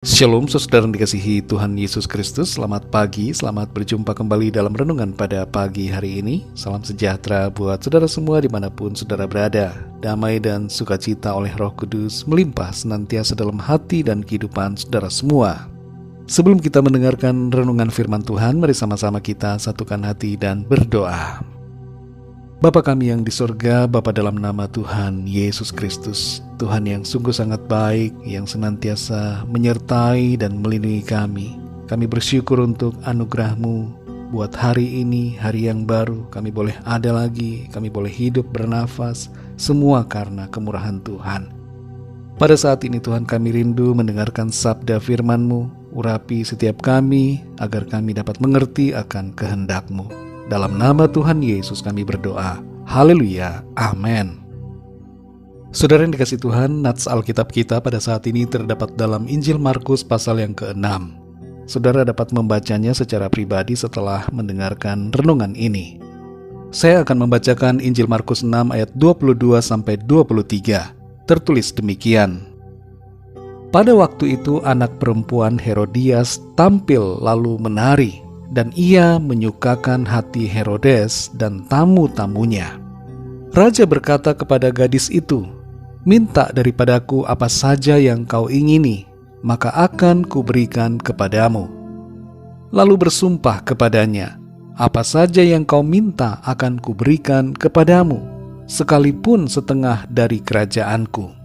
Shalom saudara yang dikasihi Tuhan Yesus Kristus. Selamat pagi, selamat berjumpa kembali dalam renungan pada pagi hari ini. Salam sejahtera buat saudara semua dimanapun saudara berada. Damai dan sukacita oleh Roh Kudus melimpah senantiasa dalam hati dan kehidupan saudara semua. Sebelum kita mendengarkan renungan firman Tuhan, mari sama-sama kita satukan hati dan berdoa. Bapa kami yang di surga, Bapa dalam nama Tuhan Yesus Kristus, Tuhan yang sungguh sangat baik, yang senantiasa menyertai dan melindungi kami. Kami bersyukur untuk anugerah-Mu buat hari ini, hari yang baru. Kami boleh ada lagi, kami boleh hidup bernafas, semua karena kemurahan Tuhan. Pada saat ini Tuhan, kami rindu mendengarkan sabda firman-Mu. Urapi setiap kami agar kami dapat mengerti akan kehendak-Mu. Dalam nama Tuhan Yesus kami berdoa. Haleluya. Amin. Saudara yang dikasihi Tuhan, nats Alkitab kita pada saat ini terdapat dalam Injil Markus pasal yang ke-6. Saudara dapat membacanya secara pribadi setelah mendengarkan renungan ini. Saya akan membacakan Injil Markus 6 ayat 22-23. Tertulis demikian. Pada waktu itu anak perempuan Herodias tampil lalu menari, dan ia menyukakan hati Herodes dan tamu-tamunya. Raja berkata kepada gadis itu, "Minta daripadaku apa saja yang kau ingini, maka akan kuberikan kepadamu." Lalu bersumpah kepadanya, "Apa saja yang kau minta akan kuberikan kepadamu, sekalipun setengah dari kerajaanku."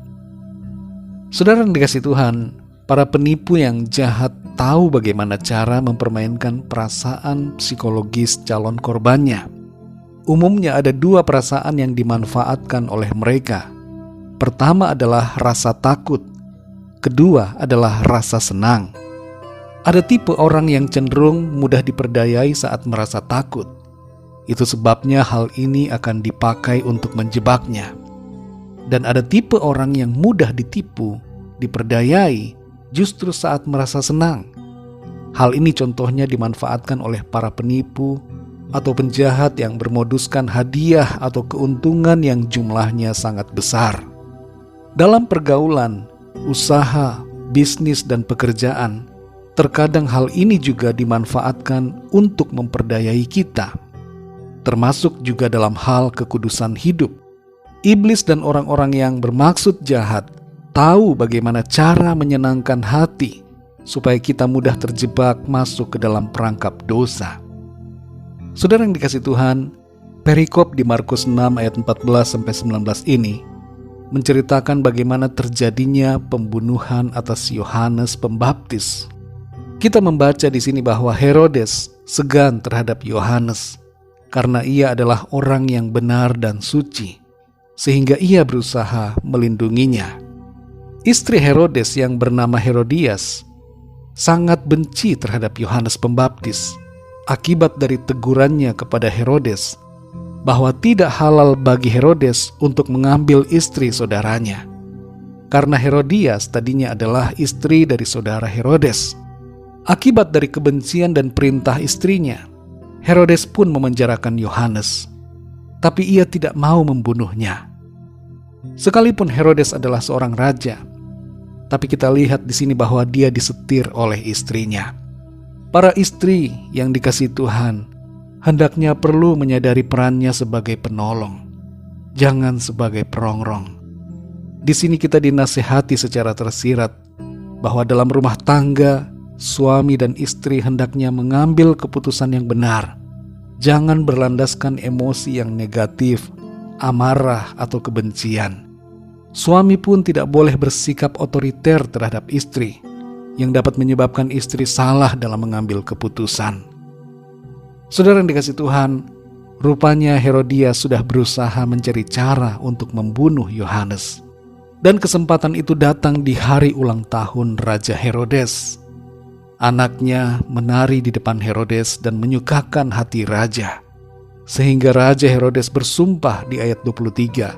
Saudara yang dikasihi Tuhan, para penipu yang jahat tahu bagaimana cara mempermainkan perasaan psikologis calon korbannya. Umumnya ada dua perasaan yang dimanfaatkan oleh mereka. Pertama adalah rasa takut, kedua adalah rasa senang. Ada tipe orang yang cenderung mudah diperdayai saat merasa takut. Itu sebabnya hal ini akan dipakai untuk menjebaknya. Dan ada tipe orang yang mudah ditipu, diperdayai, justru saat merasa senang. Hal ini contohnya dimanfaatkan oleh para penipu atau penjahat yang bermoduskan hadiah atau keuntungan yang jumlahnya sangat besar. Dalam pergaulan, usaha, bisnis, dan pekerjaan, terkadang hal ini juga dimanfaatkan untuk memperdayai kita. Termasuk juga dalam hal kekudusan hidup. Iblis dan orang-orang yang bermaksud jahat tahu bagaimana cara menyenangkan hati supaya kita mudah terjebak masuk ke dalam perangkap dosa. Saudara yang dikasihi Tuhan, perikop di Markus 6 ayat 14-19 ini menceritakan bagaimana terjadinya pembunuhan atas Yohanes Pembaptis. Kita membaca di sini bahwa Herodes segan terhadap Yohanes karena ia adalah orang yang benar dan suci, sehingga ia berusaha melindunginya. Istri Herodes yang bernama Herodias sangat benci terhadap Yohanes Pembaptis akibat dari tegurannya kepada Herodes bahwa tidak halal bagi Herodes untuk mengambil istri saudaranya. Karena Herodias tadinya adalah istri dari saudara Herodes. Akibat dari kebencian dan perintah istrinya, Herodes pun memenjarakan Yohanes. Tapi ia tidak mau membunuhnya. Sekalipun Herodes adalah seorang raja, tapi kita lihat di sini bahwa dia disetir oleh istrinya. Para istri yang dikasihi Tuhan hendaknya perlu menyadari perannya sebagai penolong, jangan sebagai perongrong. Di sini kita dinasihati secara tersirat bahwa dalam rumah tangga, suami dan istri hendaknya mengambil keputusan yang benar. Jangan berlandaskan emosi yang negatif, amarah atau kebencian. Suami pun tidak boleh bersikap otoriter terhadap istri, yang dapat menyebabkan istri salah dalam mengambil keputusan. Saudara yang dikasihi Tuhan, rupanya Herodias sudah berusaha mencari cara untuk membunuh Yohanes. Dan kesempatan itu datang di hari ulang tahun Raja Herodes. Anaknya menari di depan Herodes dan menyukakan hati raja. Sehingga Raja Herodes bersumpah di ayat 23,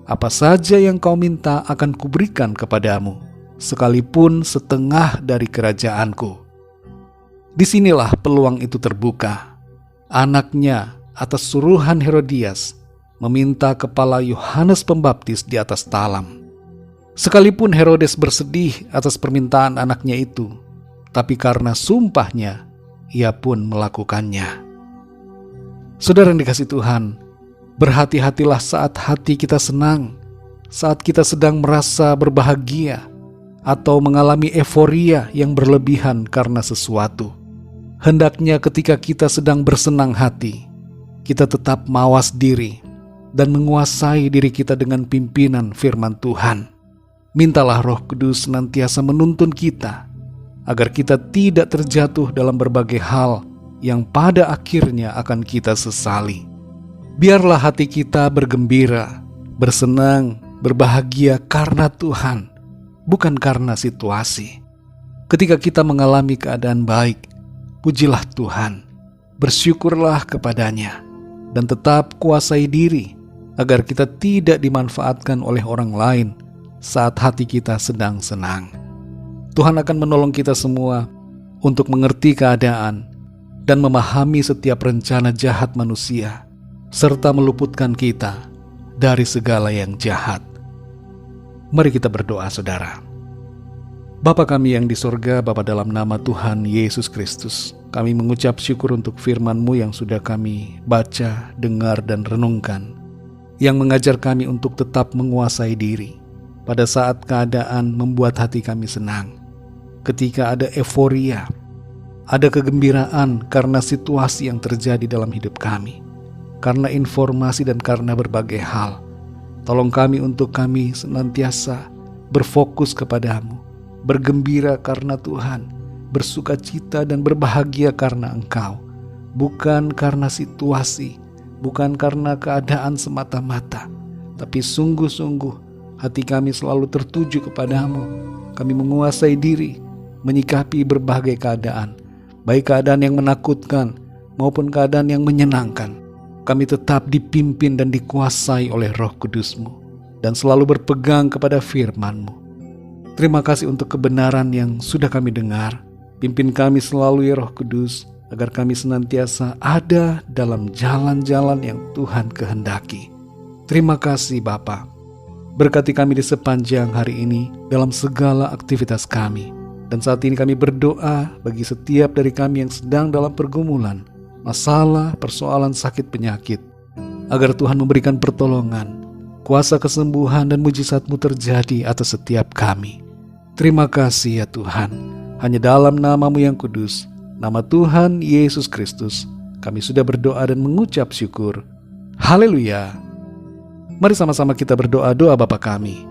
"Apa saja yang kau minta akan kuberikan kepadamu, sekalipun setengah dari kerajaanku." Disinilah peluang itu terbuka. Anaknya atas suruhan Herodias meminta kepala Yohanes Pembaptis di atas talam. Sekalipun Herodes bersedih atas permintaan anaknya itu, tapi karena sumpahnya, ia pun melakukannya. Saudara yang dikasihi Tuhan, berhati-hatilah saat hati kita senang, saat kita sedang merasa berbahagia, atau mengalami euforia yang berlebihan karena sesuatu. Hendaknya ketika kita sedang bersenang hati, kita tetap mawas diri dan menguasai diri kita dengan pimpinan firman Tuhan. Mintalah Roh Kudus senantiasa menuntun kita, agar kita tidak terjatuh dalam berbagai hal yang pada akhirnya akan kita sesali. Biarlah hati kita bergembira, bersenang, berbahagia karena Tuhan, bukan karena situasi. Ketika kita mengalami keadaan baik, pujilah Tuhan, bersyukurlah kepadanya, dan tetap kuasai diri agar kita tidak dimanfaatkan oleh orang lain saat hati kita sedang senang. Tuhan akan menolong kita semua untuk mengerti keadaan dan memahami setiap rencana jahat manusia, serta meluputkan kita dari segala yang jahat. Mari kita berdoa, saudara. Bapa kami yang di sorga, Bapa, dalam nama Tuhan Yesus Kristus, kami mengucap syukur untuk firman-Mu yang sudah kami baca, dengar, dan renungkan, yang mengajar kami untuk tetap menguasai diri pada saat keadaan membuat hati kami senang, ketika ada euforia, ada kegembiraan karena situasi yang terjadi dalam hidup kami, karena informasi dan karena berbagai hal. Tolong kami untuk kami senantiasa berfokus kepadamu, bergembira karena Tuhan, bersuka cita dan berbahagia karena Engkau, bukan karena situasi, bukan karena keadaan semata-mata, tapi sungguh-sungguh hati kami selalu tertuju kepadamu. Kami menguasai diri, menyikapi berbagai keadaan, baik keadaan yang menakutkan maupun keadaan yang menyenangkan. Kami tetap dipimpin dan dikuasai oleh Roh Kudus-Mu, dan selalu berpegang kepada firman-Mu. Terima kasih untuk kebenaran yang sudah kami dengar. Pimpin kami selalu ya Roh Kudus, agar kami senantiasa ada dalam jalan-jalan yang Tuhan kehendaki. Terima kasih Bapa. Berkati kami di sepanjang hari ini dalam segala aktivitas kami. Dan saat ini kami berdoa bagi setiap dari kami yang sedang dalam pergumulan, masalah, persoalan sakit penyakit, agar Tuhan memberikan pertolongan, kuasa kesembuhan dan mujizat-Mu terjadi atas setiap kami. Terima kasih ya Tuhan. Hanya dalam nama-Mu yang kudus, nama Tuhan Yesus Kristus, kami sudah berdoa dan mengucap syukur. Haleluya. Mari sama-sama kita berdoa doa Bapa kami.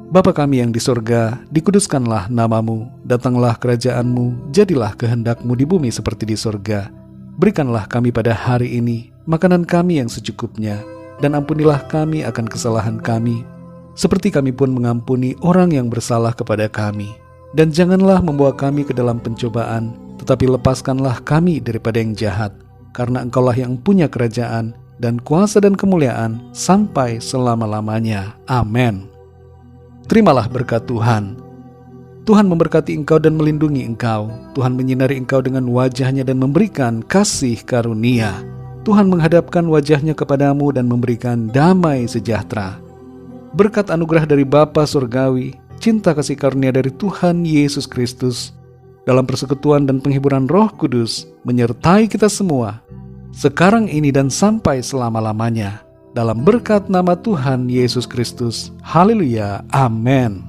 Bapa kami yang di sorga, dikuduskanlah nama-Mu, datanglah kerajaan-Mu, jadilah kehendak-Mu di bumi seperti di sorga. Berikanlah kami pada hari ini makanan kami yang secukupnya, dan ampunilah kami akan kesalahan kami, seperti kami pun mengampuni orang yang bersalah kepada kami. Dan janganlah membawa kami ke dalam pencobaan, tetapi lepaskanlah kami daripada yang jahat, karena Engkaulah yang punya kerajaan, dan kuasa dan kemuliaan sampai selama-lamanya. Amin. Terimalah berkat Tuhan. Tuhan memberkati engkau dan melindungi engkau. Tuhan menyinari engkau dengan wajah-Nya dan memberikan kasih karunia. Tuhan menghadapkan wajah-Nya kepadamu dan memberikan damai sejahtera. Berkat anugerah dari Bapa Surgawi, cinta kasih karunia dari Tuhan Yesus Kristus, dalam persekutuan dan penghiburan Roh Kudus, menyertai kita semua, sekarang ini dan sampai selama-lamanya, dalam berkat nama Tuhan Yesus Kristus. Haleluya. Amin.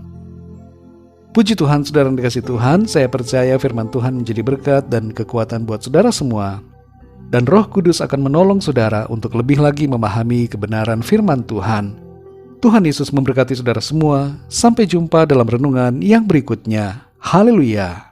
Puji Tuhan, saudara yang dikasihi Tuhan, saya percaya firman Tuhan menjadi berkat dan kekuatan buat saudara semua. Dan Roh Kudus akan menolong saudara untuk lebih lagi memahami kebenaran firman Tuhan. Tuhan Yesus memberkati saudara semua. Sampai jumpa dalam renungan yang berikutnya. Haleluya.